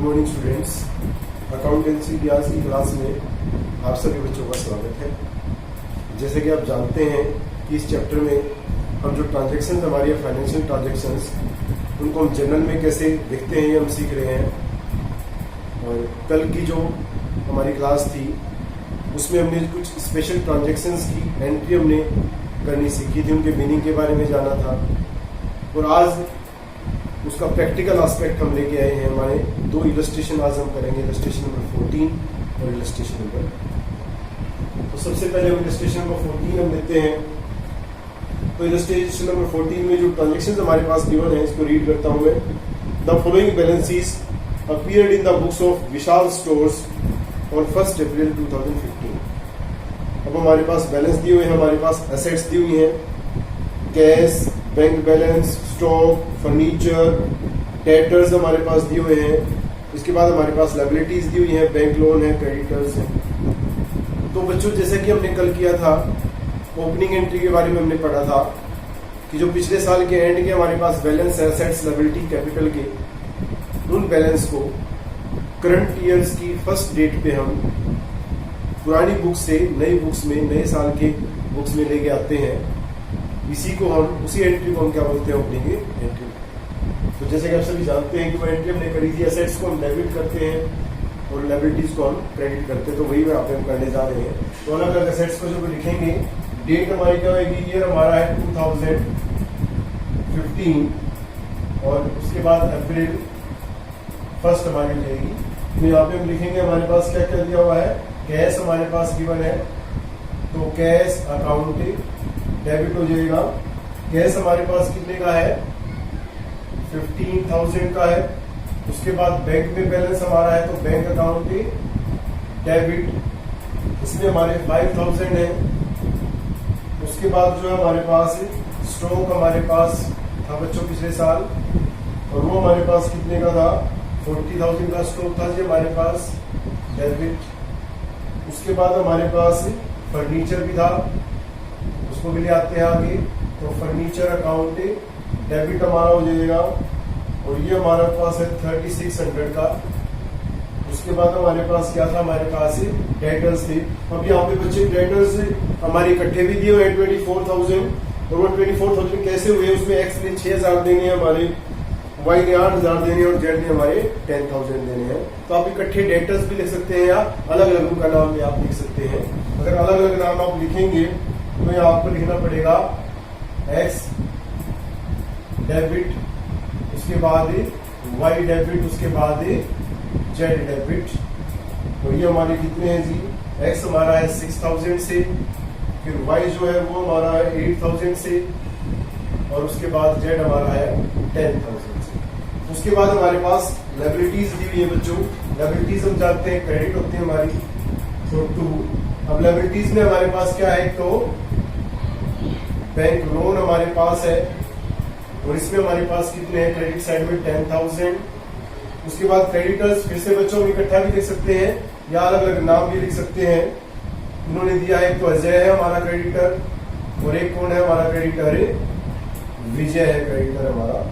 Morning students. Accountancy की आज की क्लास में आप सभी बच्चों का स्वागत है। जैसे कि आप जानते हैं कि इस चैप्टर में हम जो ट्रांजैक्शन हमारी फाइनेंशियल ट्रांजैक्शंस उनको हम जनरल में कैसे देखते हैं ये हम सीख रहे हैं। और कल की जो हमारी क्लास थी उसमें हमने कुछ स्पेशल ट्रांजैक्शंस की एंट्री हमने करनी सीखी थी, उनके मीनिंग के बारे में जाना था। और आज उसका प्रैक्टिकल एस्पेक्ट हम लेके आए हैं। हमारे दो इलस्ट्रेशन आज हम करेंगे, इलस्ट्रेशन नंबर 14 और इलस्ट्रेशन नंबर। तो सबसे पहले हम इलस्ट्रेशन नंबर 14 हम लेते हैं। तो इलस्ट्रेशन नंबर 14 में जो ट्रांजैक्शन हमारे पास गिवन है इसको रीड करता हूं मैं। The following balances appeared in the books of Vishal stores on 1 अप्रैल 2015। अब हमारे पास बैलेंस दिए हुए हैं, हमारे पास एसेट्स दी हुई हैं, cash, bank balance, stock, furniture, debtors हमारे पास दिए हुए हैं। इसके बाद हमारे पास लायबिलिटीज दी हुई हैं, बैंक लोन है, क्रेडिटर्स है। तो बच्चों जैसे कि हमने कल किया था, ओपनिंग एंट्री के बारे में हमने पढ़ा था कि जो पिछले साल के एंड के हमारे पास बैलेंस है, एसेट्स, लायबिलिटी, कैपिटल के, उन बैलेंस को करंट ईयर्स की फर्स्ट डेट पे हम पुरानी बुक से नई बुक्स में, नए साल के बुक्स में लेके आते हैं। इसी को हम, उसी एंट्री को हम क्या बोलते हैं, ओपनिंग एंट्री। तो जैसे कि आप सभी जानते हैं कि वो एंट्री हमने करी थी, एसेट्स को हम डेबिट करते हैं और लायबिलिटीज को हम क्रेडिट करते हैं। तो वही यहाँ पे हम करने जा रहे हैं। तो अलग अलग एसेट्स को जब लिखेंगे, डेट हमारी क्या होगी, ईयर हमारा है 2015 और उसके बाद अप्रैल 1 हमारी रहेगी। तो यहाँ पे हम लिखेंगे हमारे पास क्या क्या दिया हुआ है, कैश हमारे पास गिवन है, तो कैश अकाउंट डेबिट हो जाएगा। कैश हमारे पास कितने का है, 15,000 का है। उसके बाद बैंक में बैलेंस हमारा है, तो बैंक अकाउंट डेबिट, इसमें हमारे 5,000 है। उसके बाद जो है हमारे पास स्टॉक हमारे पास था बच्चों पिछले साल, और वो हमारे पास कितने का था, 40,000 का स्टॉक था जी हमारे पास, डेबिट। उसके बाद हमारे पास फर्नीचर भी था, उसको भी ले आते हैं आगे। तो फर्नीचर अकाउंट डेबिट हमारा हो जाएगा, और ये हमारे पास है 3600 का। उसके बाद हमारे पास क्या था, हमारे पास डेटर्स थे। अब यहाँ पे बच्चे डेटर्स हमारे इकट्ठे भी दिए हुए 24,000, और वो 24,000 कैसे हुए, उसमें एक्स ने 6,000 देने हैं हमारे, वाई ने 8,000 देने हैं और जेड ने हमारे 10,000 देने हैं। तो आप इकट्ठे डेटर्स भी लिख सकते हैं या अलग अलग उनका नाम भी आप लिख सकते हैं। अगर अलग अलग नाम आप लिखेंगे तो यहाँ आपको लिखना पड़ेगा एक्स डेबिट, उसके बाद वाई डेबिट, उसके बाद जेड डेबिट। तो ये हमारे कितने हैं जी, एक्स हमारा है 6,000 से, फिर वाई जो है वो हमारा है 8,000 से, और उसके बाद जेड हमारा है 10,000 से। उसके बाद हमारे पास लायबिलिटीज दी हुई है बच्चों। लायबिलिटीज हम जानते हैं क्रेडिट होती है हमारी, तो 2। अब लायबिलिटीज में हमारे पास क्या है, तो बैंक लोन हमारे पास है, और इसमें हमारे पास कितने हैं, क्रेडिट साइड में 10,000। उसके बाद क्रेडिटर्स फिर से बच्चों हम इकट्ठा भी लिख सकते हैं या अलग अलग नाम भी लिख सकते हैं। उन्होंने दिया है, तो अजय है हमारा क्रेडिटर, और एक कौन है हमारा क्रेडिटर, विजय है क्रेडिटर हमारा।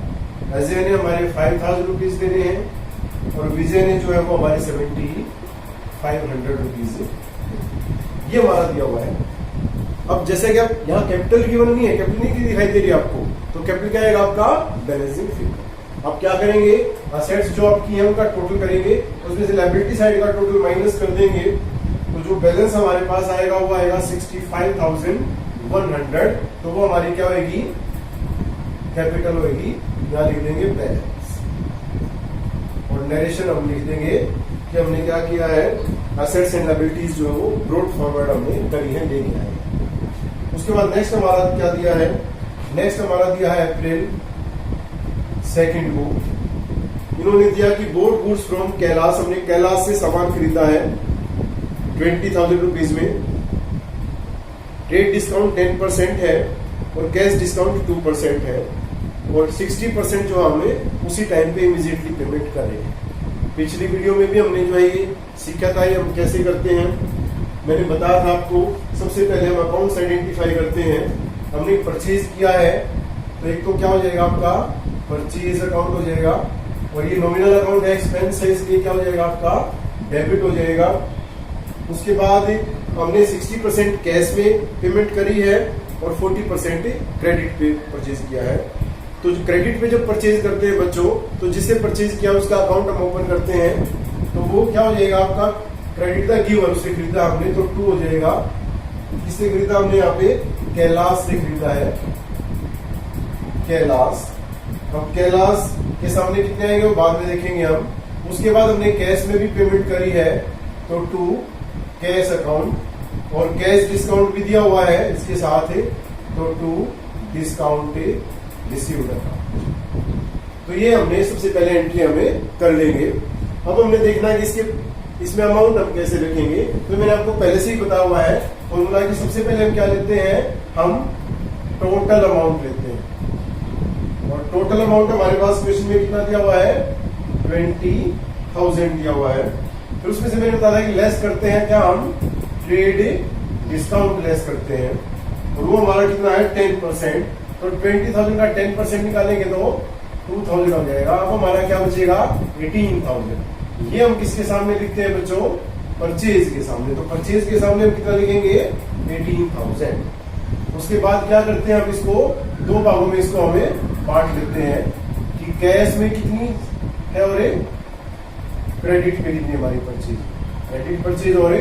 अजय ने हमारे 5,000 रुपीज देने हैं, और विजय ने जो है वो हमारे 7,500 रुपीज ये हमारा दिया हुआ है। अब जैसे कि आप यहाँ कैपिटल गिवन नहीं है, कैपिटल नहीं दिखाई दे रही है आपको, तो कैपिटल क्या आएगा आपका, बैलेंसिंग फिगर। आप क्या करेंगे, असेट्स जो आपकी है उनका टोटल करेंगे, उसमें से लायबिलिटी साइड का टोटल माइनस कर देंगे, तो जो बैलेंस हमारे पास आएगा वो आएगा 65,100। तो वो हमारी क्या होगी, कैपिटल होगी। यहाँ लिख देंगे बैलेंस, और नरेशन हम लिख देंगे कि हमने क्या किया है, एसेट्स एंड लायबिलिटीज जो है वो ब्रॉट फॉरवर्ड हमने करी है, लेके आए। उसके बाद नेक्स्ट हमारा क्या दिया है, नेक्स्ट हमारा दिया है अप्रैल 2 को। इन्होंने दिया कि बोट गुड्स फ्रॉम कैलाश, हमने कैलाश से सामान खरीदा है 20,000 रुपीज में। ट्रेड डिस्काउंट 10% है और कैश डिस्काउंट 2% है, और 60% जो हमें उसी टाइम पे इमीडिएटली पेमेंट कर रहे हैं। पिछली वीडियो में भी हमने जो है ये सीखा था, ये हम कैसे करते हैं। मैंने बताया था आपको, सबसे पहले हम अकाउंट्स आइडेंटिफाई करते हैं। हमने परचेज किया है, तो एक तो क्या हो जाएगा आपका परचेज अकाउंट हो जाएगा, और ये नॉमिनल अकाउंट है, एक्सपेंस है, इसलिए क्या हो जाएगा आपका डेबिट हो जाएगा। उसके बाद हमने 60% कैश में पेमेंट करी है और 40% क्रेडिट पे परचेज किया है। तो जो क्रेडिट पे जब परचेज करते हैं बच्चों, तो जिससे परचेज किया उसका अकाउंट हम ओपन करते हैं, तो वो क्या हो जाएगा आपका क्रेडिट द गिवर, उससे खरीदा हमने तो 2 हो जाएगा। किससे खरीदा हमने, यहाँ पे कैलाश से खरीदा है, कैलाश। अब कैलाश के सामने कितने आएंगे वो बाद में देखेंगे हम। उसके बाद हमने कैश में भी पेमेंट करी है तो 2 कैश अकाउंट, और कैश डिस्काउंट भी दिया हुआ है इसके साथ है तो 2 डिस्काउंट रिसीव्ड अकाउंट। तो ये हमने सबसे पहले एंट्री हमें कर लेंगे। अब हमने देखना है कि इसमें अमाउंट हम कैसे लिखेंगे। तो मैंने आपको पहले से ही बताया हुआ है फॉर्मूला कि सबसे पहले हम क्या लेते हैं, हम टोटल अमाउंट लेते हैं। और टोटल अमाउंट हमारे पास क्वेश्चन में कितना दिया हुआ है, 20,000 दिया हुआ है। फिर उसमें से मैंने बताया कि लेस करते हैं क्या, हम ट्रेड डिस्काउंट लेस करते हैं, और वो हमारा कितना है 10%। तो 20,000 का 10% निकालेंगे तो 2,000 हो जाएगा। अब हमारा क्या बचेगा 18,000। ये हम किसके सामने लिखते हैं बच्चों, परचेज के सामने। तो परचेज के सामने हम कितना लिखेंगे 18,000। उसके बाद क्या करते हैं, हम इसको 2 भागों में इसको हमें बांट लेते हैं कि कैश में कितनी है और क्रेडिट पे कितनी हमारी परचेज, क्रेडिट परचेज और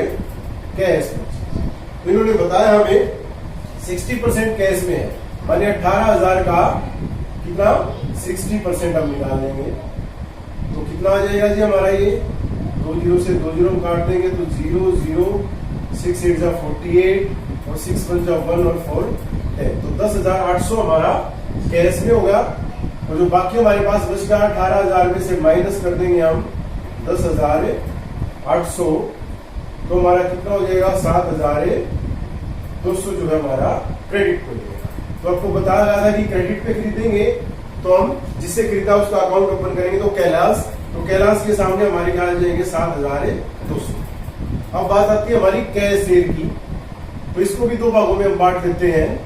कैश परचेज। तो इन्होंने बताया हमें 60% कैश में है, माने 18,000 का कितना 60% हम निकाल लेंगे तो कितना आ जाएगा जी हमारा, ये 2 0 से 2 0 काट देंगे तो 0 0 6 8 जा 48 और 6 1 जा 1 और 4 10। तो 10,800 हमारा कैश में होगा। और जो बाकी हमारे पास बचेगा 18,000 में से माइनस कर देंगे हम 10,800, तो हमारा कितना हो जाएगा 7,200 जो है हमारा क्रेडिट पे लगेगा। तो आपको बताया गया था कि क्रेडिट पे खरीदेंगे तो हम जिससे खरीदा उसका अकाउंट ओपन करेंगे तो कैलाश के सामने हमारे क्या आ जाएंगे 7,200। अब बात आती है हमारी कैश शेयर की, तो इसको भी 2 भागों में हम बांट देते हैं।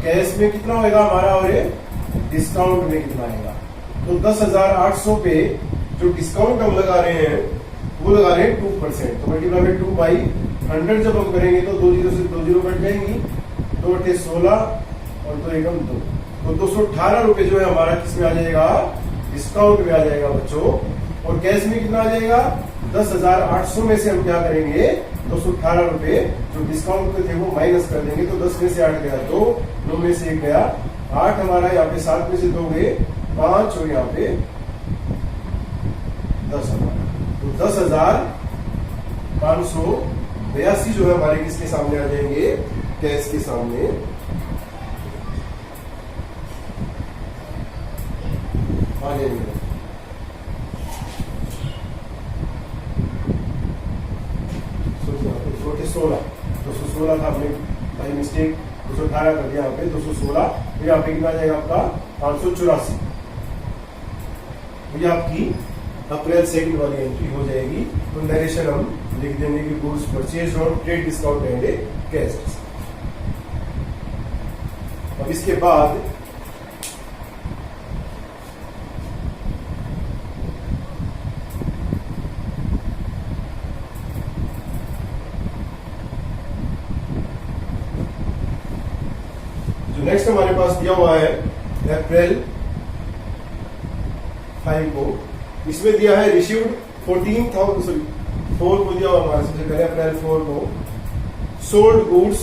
कैश में कितना होगा हमारा और डिस्काउंट में कितना आएगा। तो 10,800 पे जो डिस्काउंट हम लगा रहे हैं वो लगा रहे हैं 2%। तो मल्टीप्लाई बाय 2 बाई 100 जब हम करेंगे तो 2 0 से 2 0 कट जाएंगी, 2 × 16 और 2 एकम 2। तो 218 रुपए जो है हमारा किसमें आ जाएगा, डिस्काउंट में आ जाएगा बच्चों। और कैश में कितना आ जाएगा 10,800 में से हम क्या करेंगे 218 रुपए जो डिस्काउंट पे थे वो माइनस कर देंगे। तो 10 में से 8 गया 2, 9 में से 1 गया 8, हमारा यहाँ पे 7 में से 2 गए 5 और यहाँ पे 10 हमारा। तो 10,582 जो है हमारे किसके सामने आ जाएंगे, कैश के सामने आ जाएंगे। 216 था, हमने बाई मिस्टेक 218 कर दिया यहाँ पे 216। फिर यहाँ पे कितना जाएगा आपका 584। ये आपकी अप्रैल 2 वाली एंट्री हो जाएगी। तो नरेशन हम लिख देंगे कि goods purchase on trade discount and cash. अब इसके बाद नेक्स्ट हमारे पास दिया हुआ है अप्रैल 5 को, इसमें दिया है रिसीव्ड 14,000 4 को दिया हुआ हमारे सबसे पहले अप्रैल 4 को sold goods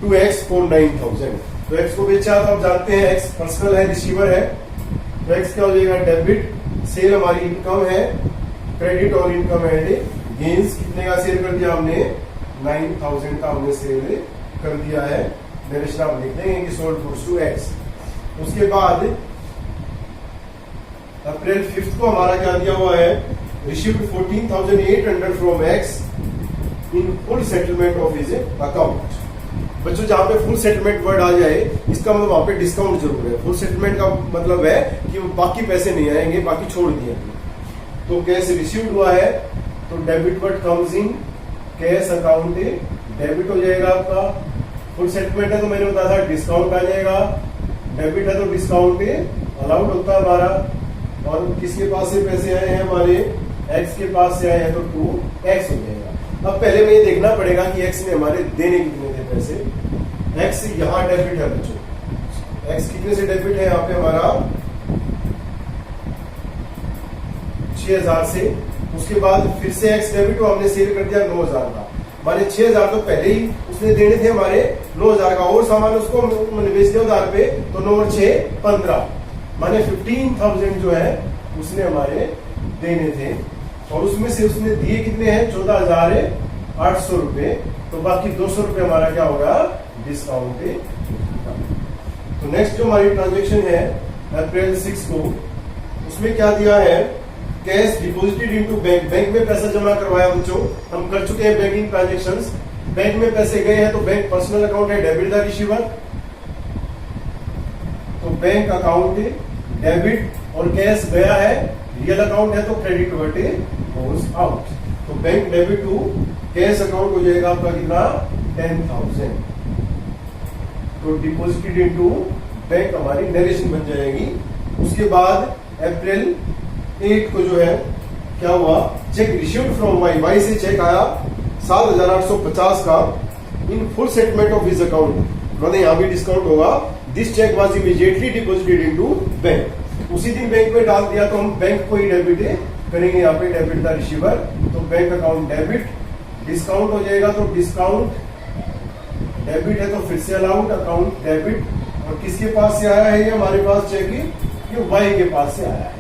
to X for 9,000। तो एक्स को बेचा तो आप जानते हैं एक्स पर्सनल है, रिसीवर है। तो एक्स क्या हो जाएगा डेबिट, सेल हमारी इनकम है, क्रेडिट और इनकम एंड गेन्स कितने का सेल कर दिया हमने 9,000 का हमने सेल कर दिया है। नरेशन आप लिख देंगे कि सोल्ड गुड्स टू एक्स। उसके बाद अप्रैल 5 को हमारा क्या दिया हुआ है received 14,800 from x in full settlement of his account. बच्चों जहां पे फुल सेटलमेंट वर्ड आ जाए इसका मतलब वहां पे डिस्काउंट जरूर है। फुल सेटलमेंट का मतलब है कि बाकी पैसे नहीं आएंगे, बाकी छोड़ दिए। तो कैश रिसीव्ड हुआ है तो debit word comes in cash account, debit हो जाएगा आपका। फुल सेटलमेंट है तो मैंने बताया था डिस्काउंट आ जाएगा, डेबिट है तो डिस्काउंट अलाउड होता है हमारा। और किसके पास से पैसे आए हैं हमारे, x के पास से आए हैं, तो 2x हो जाएगा। अब पहले में ये देखना पड़ेगा कि x ने हमारे देने कितने थे पैसे। x यहाँ डेबिट है बच्चों, x कितने से डेबिट है, यहाँ पे हमारा 6000 से। उसके बाद फिर से x डेबिट हुआ, हमने सेल कर दिया 9000 का। माने 6000 तो पहले ही उसने देने थे हमारे 9000 का, और सामान उसको मैंने बेच दिया उधार पे, तो 9 और 6 15, माने 15,000 जो है उसने हमारे देने थे। और उसमें से उसने दिए कितने हैं, 14,800 रुपए। तो बाकी 200 रुपए हमारा क्या होगा, डिस्काउंट पे। तो नेक्स्ट जो हमारी ट्रांजेक्शन है अप्रैल 6 को, उसमें क्या दिया है, cash deposited into bank, bank में पैसा जमा करवाया बच्चों, हम कर चुके हैं बैंकिंग ट्रांजेक्शंस। बैंक में पैसे गए हैं तो बैंक पर्सनल अकाउंट है, डेबिट द रिसीवर, तो बैंक अकाउंट डेबिट, और कैश गया है रियल अकाउंट है तो क्रेडिट वर्टे गोज आउट। तो bank debit to cash account हो जाएगा आपका कितना, 10,000। तो डिपॉजिटेड इनटू बैंक हमारी नरेशन बन जाएगी। उसके बाद अप्रैल 8 को जो है क्या हुआ, cheque received from Y, Y से चेक आया 7,850 का, in full settlement of his account, मतलब यहाँ भी डिस्काउंट होगा। This cheque was immediately deposited into bank, उसी दिन बैंक में डाल दिया, तो हम बैंक को ही डेबिट करेंगे, यहाँ पे डेबिट द रिसीवर, तो बैंक अकाउंट डेबिट, डिस्काउंट हो जाएगा, तो डिस्काउंट डेबिट है तो फिर से अलाउड अकाउंट डेबिट। और किसके पास से आया है ये हमारे पास चेक, ये वाई के पास से आया है।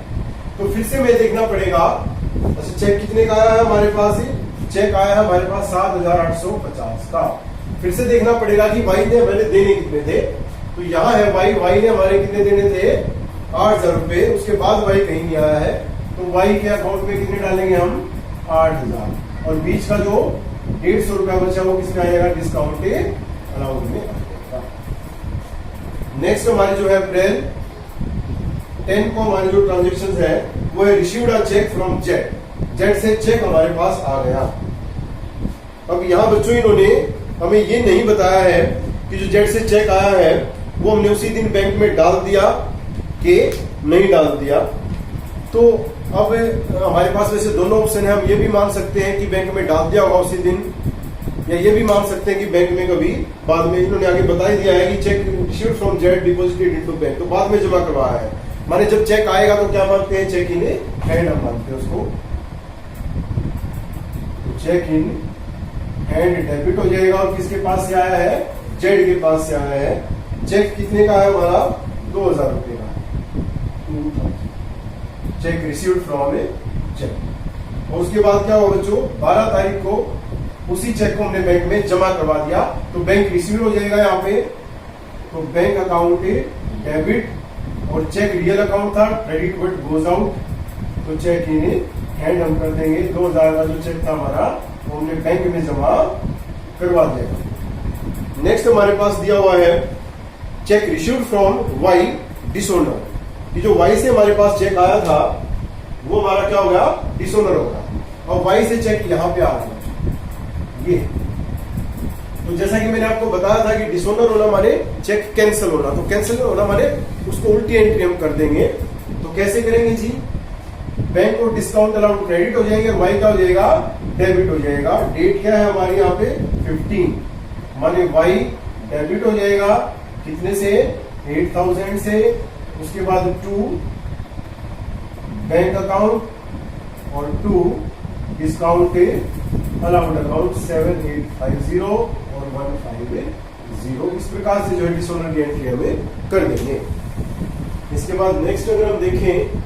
तो फिर से हमें देखना पड़ेगा, अच्छा चेक कितने का आया है हमारे पास, चेक आया है हमारे पास 7,850 का। फिर से देखना पड़ेगा कि वाई ने हमें देने कितने थे, तो यहाँ है वाई, वाई ने हमारे कितने देने थे, 8,000 रुपए। उसके बाद वाई कहीं नहीं आया है, तो वाई के अकाउंट में कितने डालेंगे हम, 8,000, और बीच का जो 150 रुपया बचा वो किसका आएगा, डिस्काउंट के अलाउड में आएगा। नेक्स्ट हमारी जो है अप्रैल 10 को हमारी जो ट्रांजेक्शन है वो है received a cheque from Z, Z से चेक हमारे पास आ गया। अब यहाँ बच्चों इन्होंने हमें ये नहीं बताया है कि जो जेट से चेक आया है वो हमने उसी दिन बैंक में डाल दिया कि नहीं डाल दिया। तो अब हमारे पास वैसे दोनों ऑप्शन है, हम ये भी मान सकते हैं कि बैंक में डाल दिया होगा उसी दिन, या ये भी मान सकते हैं कि बैंक में कभी बाद में, इन्होंने आगे बता ही दिया है कि check received from jet deposited into bank, तो बाद में जमा करवाया है। माने जब चेक आएगा तो क्या मानते हैं, चेक इन हैंड हम मानते हैं उसको, तो चेक इन हैंड डेबिट हो जाएगा। और किसके पास से आया है, जेड के पास से आया है। चेक कितने का है हमारा, 2,000 रुपए का, 2,000 cheque received from A cheque. और उसके बाद क्या होगा बच्चों, 12 तारीख को उसी चेक को हमने बैंक में जमा करवा दिया, तो बैंक रिसीव हो जाएगा यहाँ पे, तो बैंक अकाउंट डेबिट, और चेक रियल अकाउंट था, क्रेडिट वर्ड गोज आउट, तो चेक इन हैंड हम कर देंगे। 2,000 का जो चेक था हमारा वो हमने बैंक में जमा करवा दिया। नेक्स्ट हमारे पास दिया हुआ है चेक रिसीव्ड फ्रॉम वाई डिसोनर, कि जो वाई से हमारे पास चेक आया था वो हमारा क्या होगा, डिसोनर होगा, और वाई से चेक यहाँ पे आ गया ये। तो जैसा कि मैंने आपको बताया था कि डिसोनर होना माने चेक कैंसिल होना, तो कैंसिल होना माने उसको उल्टी एंट्री हम कर देंगे। तो कैसे करेंगे जी, बैंक को डिस्काउंट अलाउड क्रेडिट हो जाएंगे, वाई का हो जाएगा डेबिट हो जाएगा। डेट क्या है हमारी यहाँ पे 15, माने वाई डेबिट हो जाएगा कितने से, 8,000 से। उसके बाद 2 बैंक अकाउंट और 2 डिस्काउंट अलाउड अकाउंट 7,850 और 1,580। इस प्रकार से जो है डिसोनर की एंट्री हमें कर देंगे। इसके बाद नेक्स्ट अगर हम देखें,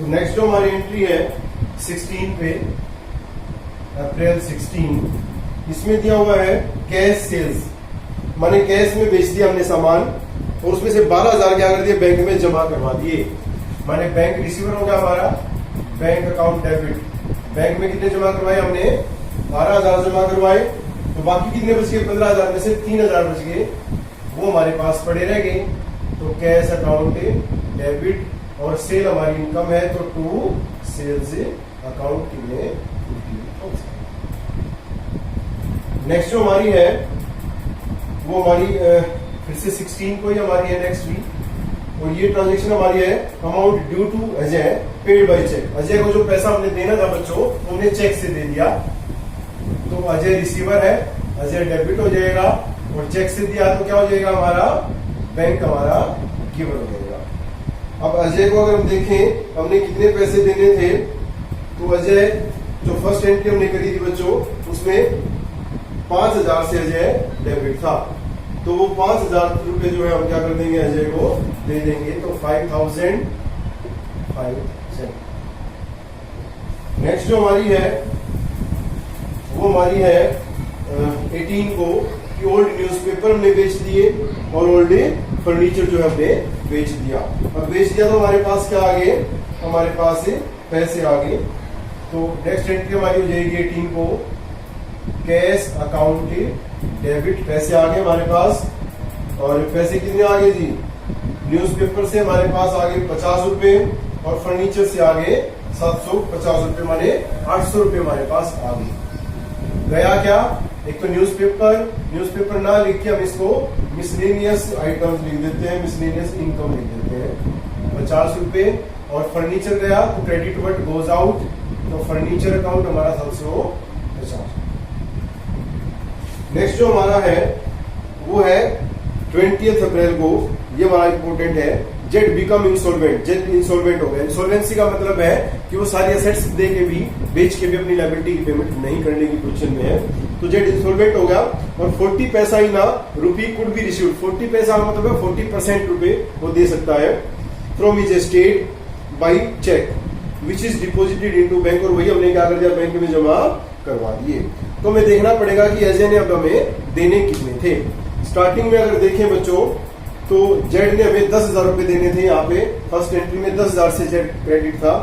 नेक्स्ट जो हमारी एंट्री है 16 पे, अप्रैल 16, इसमें दिया हुआ है कैश सेल्स, माने कैश में बेच दिया हमने सामान और उसमें से 12,000 क्या कर दिए, बैंक में जमा करवा दिए। माने बैंक रिसीवर हो गया हमारा, बैंक अकाउंट डेबिट, बैंक में कितने जमा करवाए हमने, 12,000 जमा करवाए, तो बाकी कितने बच गए, 15,000 में से 3,000 बच गए, वो हमारे पास पड़े रह गए। तो कैश अकाउंट डेबिट और सेल हमारी इनकम है, तो टू सेल्स अकाउंट कितने। नेक्स्ट जो हमारी है वो हमारी फिर से 16 को ही हमारी है नेक्स्ट वीक, और ये ट्रांजेक्शन हमारी है amount due to Ajay paid by cheque. Ajay को जो पैसा हमने देना था बच्चों, हमने चेक से दे दिया, तो अजय रिसीवर है, अजय डेबिट हो जाएगा, और चेक से दिया तो क्या हो जाएगा हमारा, बैंक हमारा गिवर हो जाएगा। अब अजय को अगर हम देखें हमने कितने पैसे देने थे, तो अजय जो फर्स्ट एंट्री हमने करी थी बच्चों, उसमें 5,000 से अजय डेबिट था, तो वो 5,000 रुपए जो है हम क्या कर देंगे, अजय को दे देंगे, तो 5,000। नेक्स्ट जो हमारी है वो हमारी है 18 को, कि ओल्ड न्यूज़पेपर हमने बेच दिए और ओल्ड फर्नीचर जो है हमने बेच दिया। अब बेच दिया तो हमारे पास क्या आ गए, हमारे पास पैसे आ गए। तो नेक्स्ट एंट्री हमारी हो जाएगी 18 को, कैश अकाउंट डेबिट, पैसे आ गए हमारे पास, और पैसे कितने आ गए जी, न्यूज़पेपर से हमारे पास आ गए 50 रुपए, और फर्नीचर से आ गए 750 रुपए, माने 800 रुपए हमारे पास आ गए। गया क्या, एक तो न्यूज़पेपर ना लिख के हम इसको मिसलेनियस आइटम्स लिख देते हैं, मिसलेनियस इनकम लिख देते हैं, 50 रुपए, और फर्नीचर गया तो क्रेडिट व्हाट गोज आउट, तो फर्नीचर अकाउंट हमारा 750। नेक्स्ट जो हमारा है वो है 20 अप्रैल को, ये हमारा इंपोर्टेंट है, Z become insolvent, Z insolvent हो गया। इंसॉल्वेंसी का मतलब है कि वो सारी एसेट्स दे के भी, बेच के भी अपनी लायबिलिटी की पेमेंट नहीं करने की पोजीशन में है, तो जेड इंसॉल्वेंट हो गया। और 40 पैसा ही ना रुपी कुड बी रिसीव्ड, 40 पैसा का मतलब है 40% रुपए वो दे सकता है, from his estate by cheque which is deposited into bank, और वही हमने क्या कर दिया, बैंक में जमा करवा दिए। तो हमें देखना पड़ेगा कि अजय ने अब हमें देने कितने थे। स्टार्टिंग में अगर देखें बच्चों, तो जेड ने हमें 10,000 रुपए देने थे, यहाँ पे फर्स्ट एंट्री में 10,000 से जेड क्रेडिट था।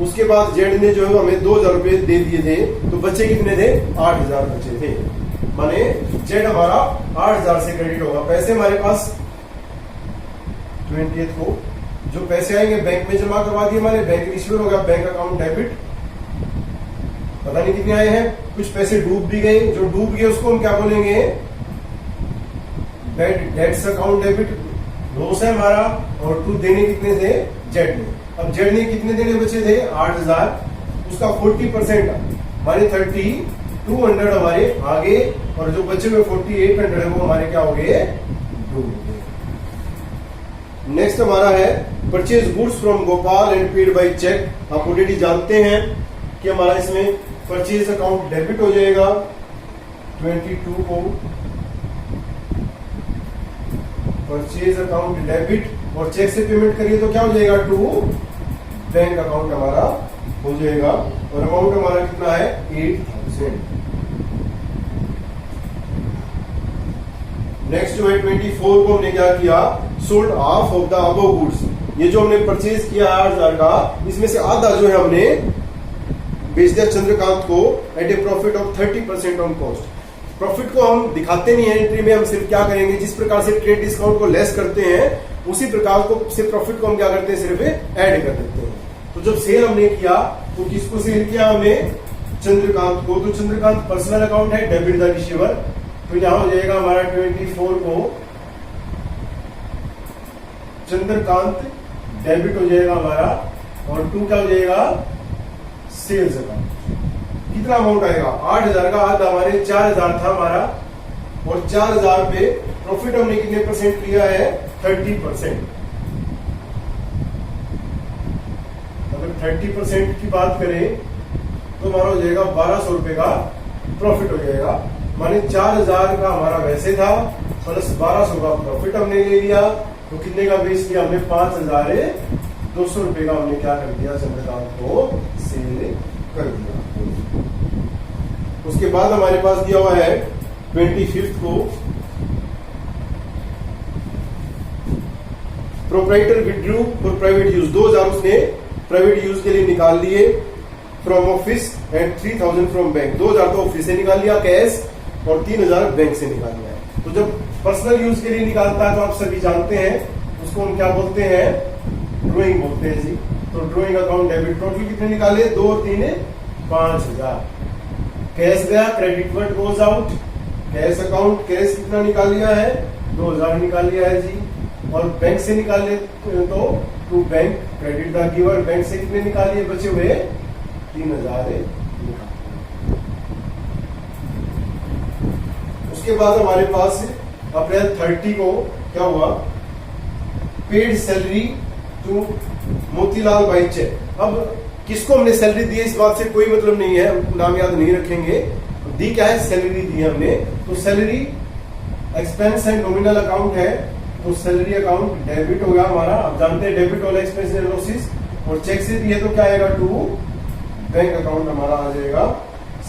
उसके बाद जेड ने जो है हमें 2,000 रुपए दे दिए थे, तो बचे कितने थे, 8,000 बचे थे, माने जेड हमारा 8,000 से क्रेडिट होगा। पैसे हमारे पास 20 को जो पैसे आएंगे बैंक में जमा करवा दिए, हमारे बैंक रिसीवर होगा, बैंक अकाउंट डेबिट, पता नहीं कितने आए हैं, कुछ पैसे डूब भी गए, जो डूब गए उसको हम क्या बोलेंगे, डेट्स अकाउंट डेबिट, लॉस है हमारा, और टू देने कितने थे, जेड ने। अब जेड ने कितने देने बचे थे, 8,000, उसका 40% माने 3,200 हमारे आगे, और जो बचे हुए 4,800 है वो हमारे क्या हो गए, डूब गए। नेक्स्ट हमारा है purchase goods from Gopal and paid by cheque. आप ऑलरेडी जानते हैं कि हमारा इसमें परचेज अकाउंट डेबिट हो जाएगा 22 को, परचेज अकाउंट डेबिट, और चेक से पेमेंट करिए तो क्या हो जाएगा, टू बैंक अकाउंट हमारा हो जाएगा, और अमाउंट हमारा कितना है, 8,000। नेक्स्ट जो है 24 को हमने क्या किया, sold half of the above goods. ये जो हमने परचेज किया 8,000 का, इसमें से आधा जो है हमने बेच दिया चंद्रकांत को at a profit of 30% on cost. Profit को हम दिखाते नहीं है एंट्री में, हम सिर्फ क्या करेंगे, जिस प्रकार से ट्रेड डिस्काउंट को लेस करते हैं उसी प्रकार को सिर्फ प्रॉफिट को हम क्या करते हैं, सिर्फ ऐड कर देते हैं। तो जब सेल हमने किया तो किसको सेल किया हमने, चंद्रकांत को, तो चंद्रकांत पर्सनल अकाउंट है, डेबिट द रिसीवर, तो यहां हो जाएगा हमारा 24 को चंद्रकांत डेबिट हो जाएगा हमारा, और 2 क्या हो जाएगा, सेल्स अकाउंट। कितना अमाउंट आएगा, 8,000 का आधा हमारे 4,000 था हमारा, और 4,000 पे प्रॉफिट हमने कितने परसेंट लिया है, 30%। अगर 30% की बात करें तो हमारा हो जाएगा 1,200 रुपए का प्रॉफिट हो जाएगा, माने 4,000 का हमारा वैसे था, प्लस 1,200 का प्रॉफिट हमने ले लिया, तो कितने का बेच किया हमने, 5,000 200 रुपए का हमने क्या कर दिया, चंद्रकांत को सेल कर दिया। उसके बाद हमारे पास दिया हुआ है 25 को proprietor withdrew for private use, 2000 उसने प्राइवेट यूज के लिए निकाल लिए from office and 3000 from bank. 2000 तो ऑफिस से निकाल लिया कैश और 3000 बैंक से निकाल लिया। तो जब पर्सनल यूज के लिए निकालता है तो आप सभी जानते हैं उसको हम क्या बोलते हैं, ड्रॉइंग बोलते हैं जी। तो ड्रॉइंग अकाउंट डेबिट, टोटल कितने निकाले, 2 और 3 5000। कैश गया, credit word goes out, cash account cash कितना निकाल लिया है, 2000 निकाल लिया है जी। और बैंक से निकाल ले तो to bank credit the giver, bank से कितने निकाल लिए, बचे हुए 3000 निकाल। उसके बाद हमारे पास अप्रैल 30 को क्या हुआ, paid salary to Motilal by cheque. अब किसको हमने सैलरी दी है इस बात से कोई मतलब नहीं है, नाम याद नहीं रखेंगे। दी क्या है, सैलरी दी है हमने। तो salary expense and nominal account है, तो सैलरी अकाउंट डेबिट हो गया हमारा। आप जानते हैं डेबिट वाला एक्सपेंस एंड लॉसेस, और चेक से दी है तो क्या आएगा, टू बैंक अकाउंट हमारा आ जाएगा।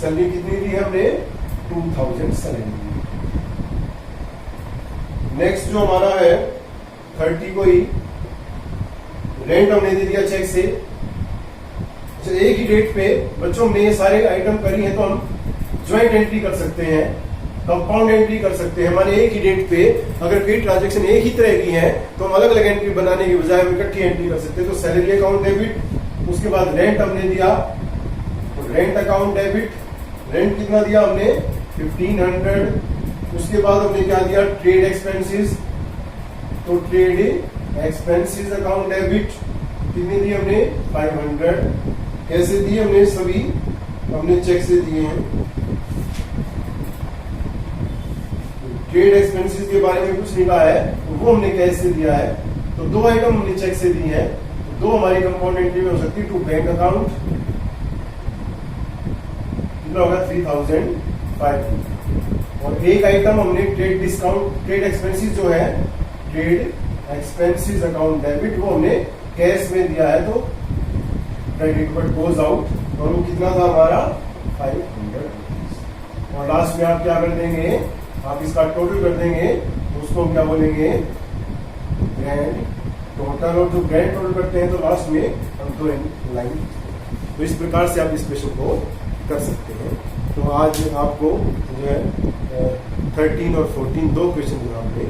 सैलरी कितनी दी है हमने, 2000 सैलरी। नेक्स्ट जो हमारा है 30 को ही रेंट हमने दे दिया चेक से। अच्छा, एक ही डेट पे बच्चों हमने ये सारे आइटम करी है तो हम ज्वाइंट एंट्री कर सकते हैं, कंपाउंड एंट्री कर सकते हैं। हमारे एक ही डेट पे अगर कई ट्रांजेक्शन एक ही तरह की है तो हम अलग अलग एंट्री बनाने की बजाय हम इकट्ठी एंट्री कर सकते हैं। तो सैलरी अकाउंट डेबिट, उसके बाद रेंट हमने दिया, रेंट अकाउंट डेबिट, रेंट कितना दिया हमने 1500। उसके बाद हमने क्या दिया, ट्रेड एक्सपेंसेस, तो ट्रेड एक्सपेंसेस अकाउंट डेबिट कितनी दी हमने 500। कैसे दिए हमने, सभी हमने चेक से दिए हैं। ट्रेड एक्सपेंसेस के बारे में कुछ नहीं कहा है तो वो हमने कैश से दिया है। तो 2 आइटम हमने चेक से दी है, तो 2 हमारी कंपाउंड एंट्री में हो सकती है। टू बैंक अकाउंट कितना होगा 3500, और एक आइटम हमने ट्रेड डिस्काउंट, ट्रेड एक्सपेंसेस जो है ट्रेड एक्सपेंसेस अकाउंट डेबिट, वो हमने कैश में दिया है तो क्रेडिट बट गोज आउट, और वो कितना था हमारा 500। और लास्ट में आप क्या कर देंगे, आप इसका टोटल कर देंगे तो उसको हम क्या बोलेंगे, ग्रैंड टोटल। और जो ग्रैंड टोटल करते हैं तो लास्ट में हम 2 लाइन। तो इस प्रकार से आप इस क्वेश्चन को कर सकते हैं। तो आज आपको जो है 13 और 14 2 क्वेश्चन जो आपने